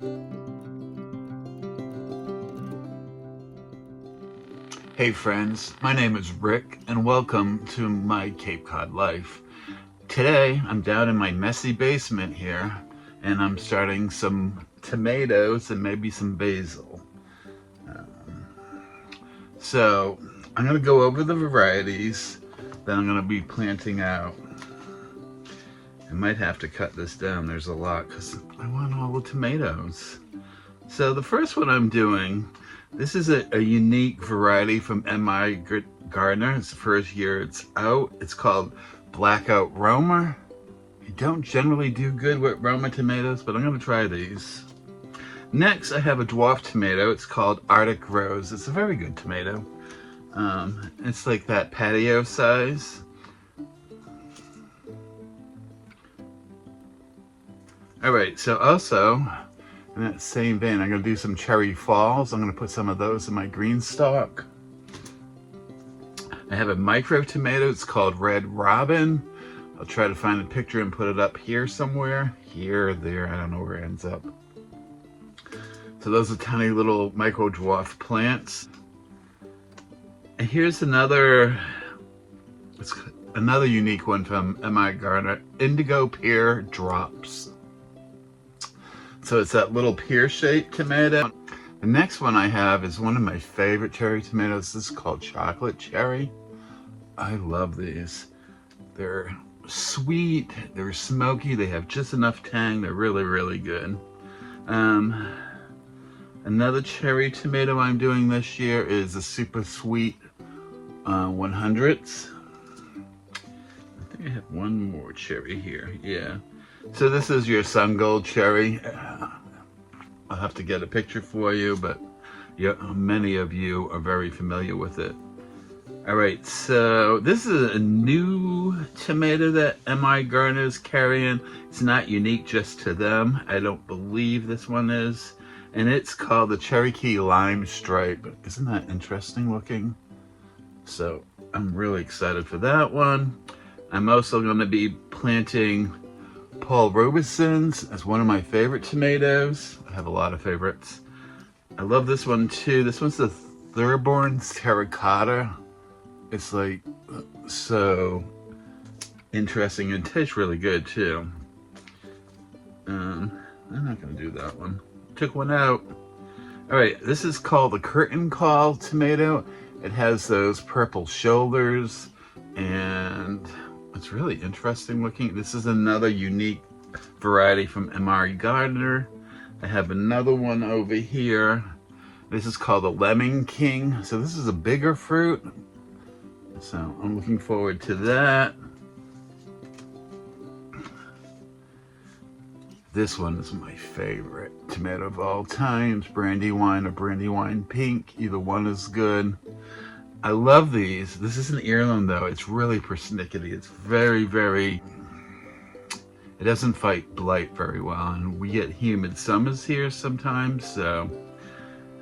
Hey friends, my name is Rick and welcome to my Cape Cod life. Today I'm down in my messy basement here and I'm starting some tomatoes and maybe some basil. So I'm going to go over the varieties that I'm going to be planting out. I might have to cut this down, there's a lot because I want all the tomatoes. So the first one I'm doing, this is a unique variety from M.I. Gardner. It's the first year it's out. It's called Blackout Roma. I don't generally do good with Roma tomatoes, but I'm going to try these. Next, I have a dwarf tomato. It's called Arctic Rose. It's a very good tomato. It's like that patio size. Alright, so also, in that same vein, I'm going to do some cherry falls. I'm going to put some of those in my green stock. I have a micro tomato. It's called Red Robin. I'll try to find a picture and put it up here somewhere. Here, there, I don't know where it ends up. So those are tiny little micro dwarf plants. And here's another unique one from M.I. Gardner, Indigo Pear Drops. So it's that little pear-shaped tomato. The next one I have is one of my favorite cherry tomatoes. This is called Chocolate Cherry. I love these. They're sweet, they're smoky, they have just enough tang. They're really, really good. Another cherry tomato I'm doing this year is a super sweet 100s. I think I have one more cherry here, yeah. So this is your sun gold cherry. I'll have to get a picture for you, but yeah, many of you are very familiar with it. All right, so this is a new tomato that M.I. Gardner is carrying. It's not unique just to them. I don't believe this one is. And it's called the Cherokee Lime Stripe. Isn't that interesting looking? So I'm really excited for that one. I'm also going to be planting Paul Robeson's as one of my favorite tomatoes. I have a lot of favorites. I love this one too. This one's the Thurborn's Terracotta. It's like so interesting and tastes really good too. I'm not gonna do that one. Took one out. All right, this is called the Curtain Call tomato. It has those purple shoulders and it's really interesting looking. This is another unique variety from M.I. Gardner. I have another one over here. This is called the Lemon King. So this is a bigger fruit. So I'm looking forward to that. This one is my favorite tomato of all times. Brandywine or Brandywine Pink. Either one is good. I love these. This is an heirloom though. It's really persnickety. It's very, very, it doesn't fight blight very well. And we get humid summers here sometimes. So,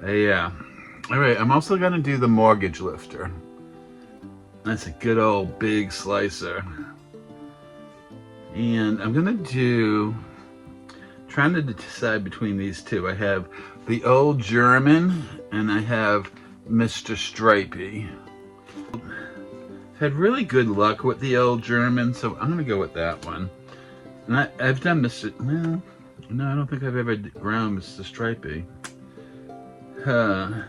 yeah. All right, I'm also gonna do the Mortgage Lifter. That's a good old big slicer. And I'm gonna do, trying to decide between these two. I have the Old German and I have Mr. Stripey. I've had really good luck with the Old German, so I'm gonna go with that one. And I've done Mr. Well, no, I don't think I've ever grown Mr. Stripey. I'm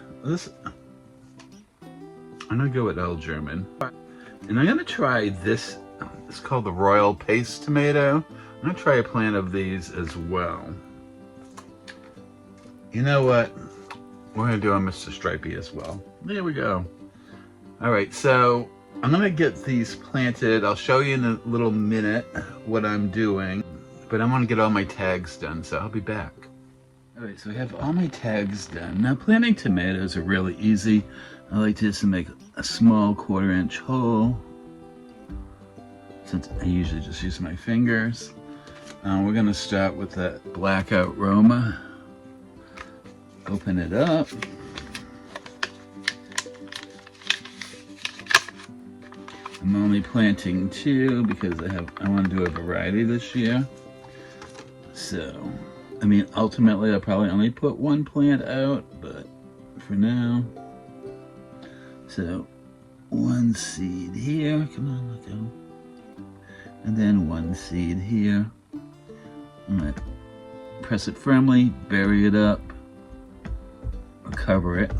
gonna go with Old German. And I'm gonna try this. It's called the Royal Paste tomato. I'm gonna try a plant of these as well. You know what? We're gonna do a Mr. Stripey as well. There we go. All right, so I'm gonna get these planted. I'll show you in a little minute what I'm doing, but I wanna get all my tags done, so I'll be back. All right, so I have all my tags done. Now planting tomatoes are really easy. I like just to make a small 1/4-inch hole, since I usually just use my fingers. We're gonna start with that Blackout Roma. Open it up. I'm only planting 2 because I want to do a variety this year. So I mean, ultimately I'll probably only put one plant out, but for now. So one seed here, come on, let go. And then one seed here. I'm gonna press it firmly, bury it up, or cover it.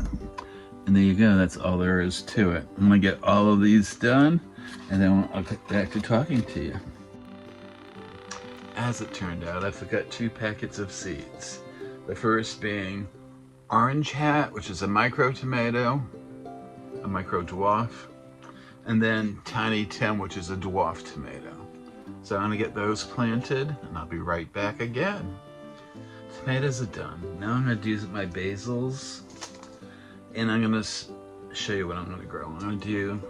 And there you go, that's all there is to it. I'm gonna get all of these done, and then I'll get back to talking to you. As it turned out, I forgot 2 packets of seeds. The first being Orange Hat, which is a micro tomato, a micro dwarf, and then Tiny Tim, which is a dwarf tomato. So I'm gonna get those planted, and I'll be right back again. Tomatoes are done. Now I'm gonna do my basils, and I'm gonna show you what I'm gonna grow. I'm gonna do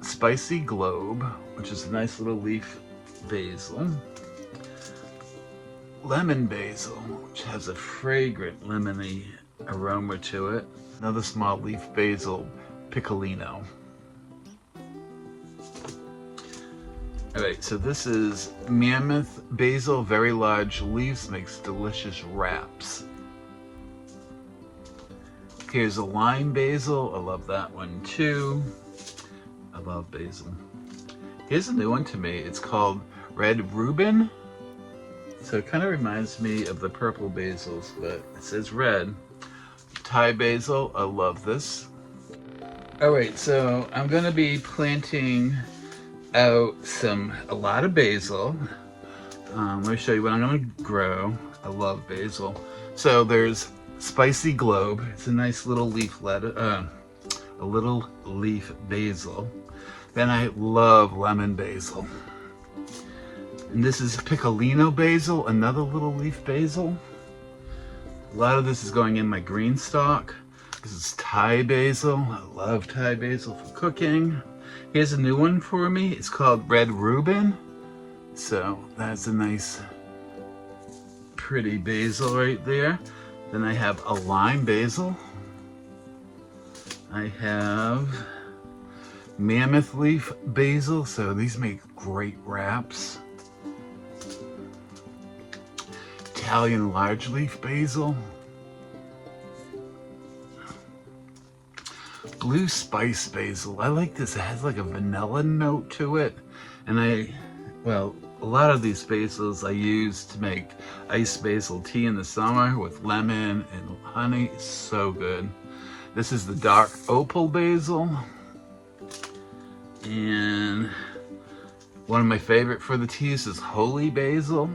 Spicy Globe, which is a nice little leaf basil. Lemon basil, which has a fragrant lemony aroma to it. Another small leaf basil, Piccolino. Alright, so this is Mammoth basil, very large leaves, makes delicious wraps. Here's a lime basil, I love that one too. I love basil. Here's a new one to me, it's called Red Reuben. So it kind of reminds me of the purple basils, but it says red. Thai basil, I love this. Alright, so I'm going to be planting out a lot of basil. Let me show you what I'm going to grow. I love basil. So there's Spicy Globe. It's a nice little leaf basil. Then I love lemon basil. And this is Piccolino basil, another little leaf basil. A lot of this is going in my green stock. This is Thai basil. I love Thai basil for cooking. Here's a new one for me. It's called Red Reuben. So that's a nice, pretty basil right there. Then I have a lime basil. I have Mammoth leaf basil. So these make great wraps. Italian large leaf basil. Blue spice basil. I like this. It has like a vanilla note to it. And a lot of these basils I use to make iced basil tea in the summer with lemon and honey. It's so good. This is the dark opal basil. And one of my favorite for the teas is holy basil.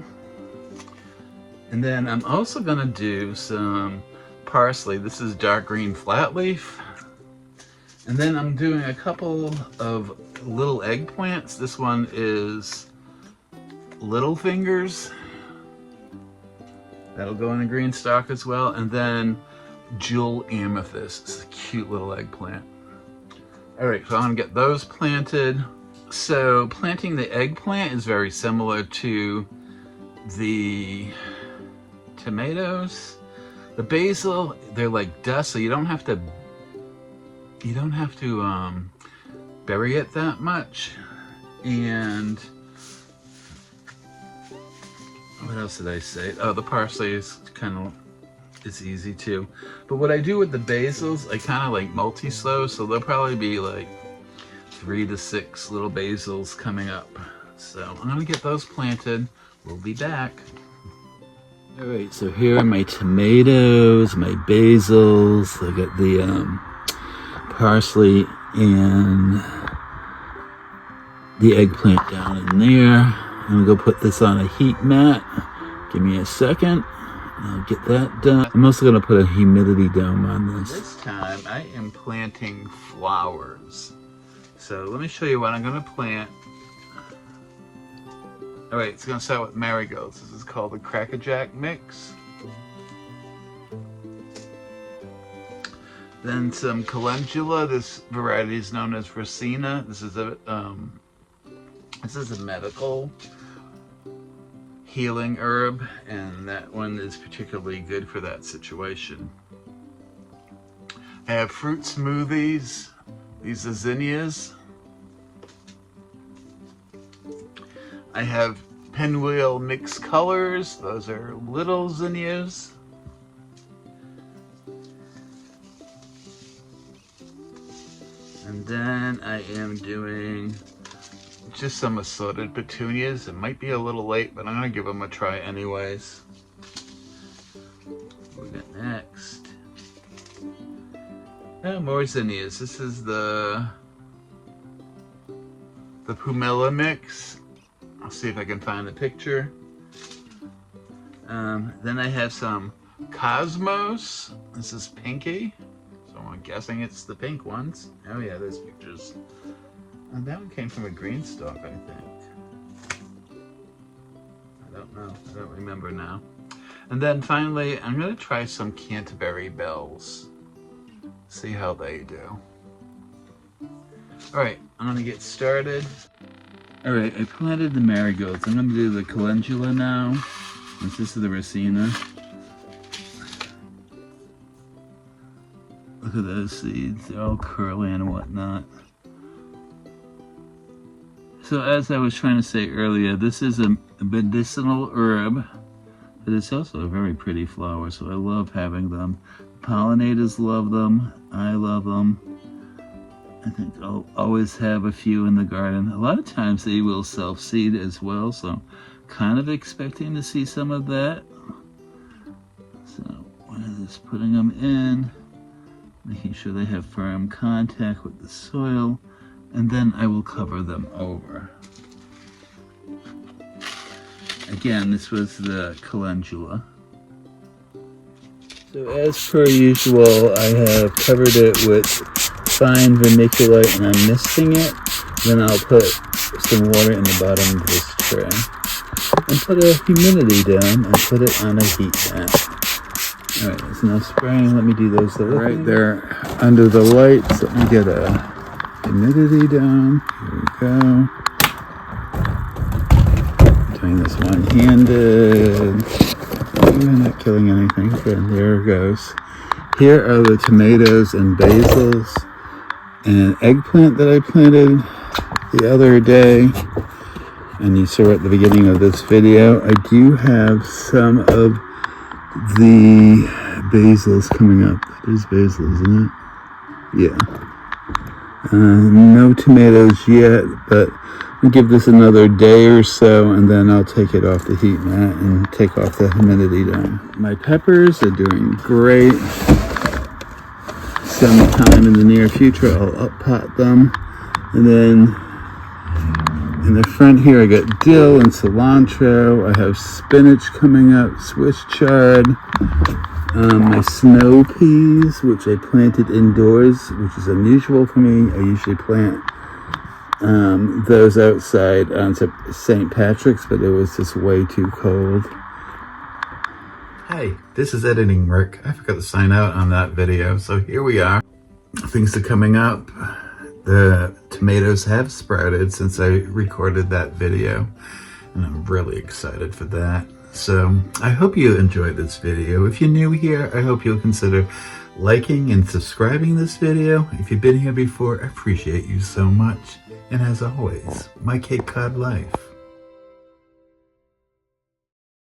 And then I'm also gonna do some parsley. This is dark green flat leaf. And then I'm doing a couple of little eggplants. This one is Little Fingers. That'll go in the green stock as well. And then Jewel Amethyst. It's a cute little eggplant. All right, so I'm gonna get those planted. So planting the eggplant is very similar to the tomatoes. The basil, they're like dust, so you don't have to bury it that much. And what else did I say? Oh, the parsley is it's easy too. But what I do with the basils, I kind of like multi-sow, so there'll probably be like 3 to 6 little basils coming up. So I'm gonna get those planted. We'll be back. All right, so here are my tomatoes, my basils. I got the parsley and the eggplant down in there. I'm gonna go put this on a heat mat. Give me a second. I'll get that done. I'm also gonna put a humidity dome on this. This time I am planting flowers. So let me show you what I'm gonna plant. All right, it's gonna start with marigolds. This is called the Crackerjack Mix. Then some calendula. This variety is known as Racina. This is a medical healing herb, and that one is particularly good for that situation. I have fruit smoothies. These are zinnias. I have pinwheel mixed colors. Those are little zinnias. And then I am doing just some assorted petunias. It might be a little late, but I'm gonna give them a try anyways. What we got next? Oh, more zinnias. This is the Pumilla mix. I'll see if I can find a picture. Then I have some Cosmos. This is pinky, so I'm guessing it's the pink ones. Oh yeah, there's pictures. And that one came from a green stalk, I think. I don't know. I don't remember now. And then finally, I'm going to try some Canterbury bells. See how they do. Alright, I'm going to get started. Alright, I planted the marigolds. I'm going to do the calendula now. This is the racina. Look at those seeds. They're all curly and whatnot. So as I was trying to say earlier, this is a medicinal herb, but it's also a very pretty flower, so I love having them. Pollinators love them. I love them. I think I'll always have a few in the garden. A lot of times they will self-seed as well, so kind of expecting to see some of that. So what is this? Putting them in, making sure they have firm contact with the soil, and then I will cover them over. Again, this was the calendula. So as per usual, I have covered it with fine vermiculite and I'm misting it. Then I'll put some water in the bottom of this tray. And put a humidity down and put it on a heat mat. Alright, there's no spraying. Let me do those right there under the lights. Let me get a humidity down. Here we go. I'm doing this one-handed. I'm not killing anything. Good, there it goes. Here are the tomatoes and basils and eggplant that I planted the other day. And you saw at the beginning of this video, I do have some of the basils coming up. That is basil, isn't it? Yeah. No tomatoes yet, but I'll give this another day or so, and then I'll take it off the heat mat and take off the humidity down. My peppers are doing great. Sometime in the near future, I'll up pot them. And then in the front here, I got dill and cilantro. I have spinach coming up, Swiss chard. My snow peas, which I planted indoors, which is unusual for me. I usually plant those outside on St. Patrick's, but it was just way too cold. Hi, this is Editing Rick. I forgot to sign out on that video, so here we are. Things are coming up. The tomatoes have sprouted since I recorded that video, and I'm really excited for that. So I hope you enjoyed this video. If you're new here, I hope you'll consider liking and subscribing this video. If you've been here before, I appreciate you so much. And as always, my Cape Cod life.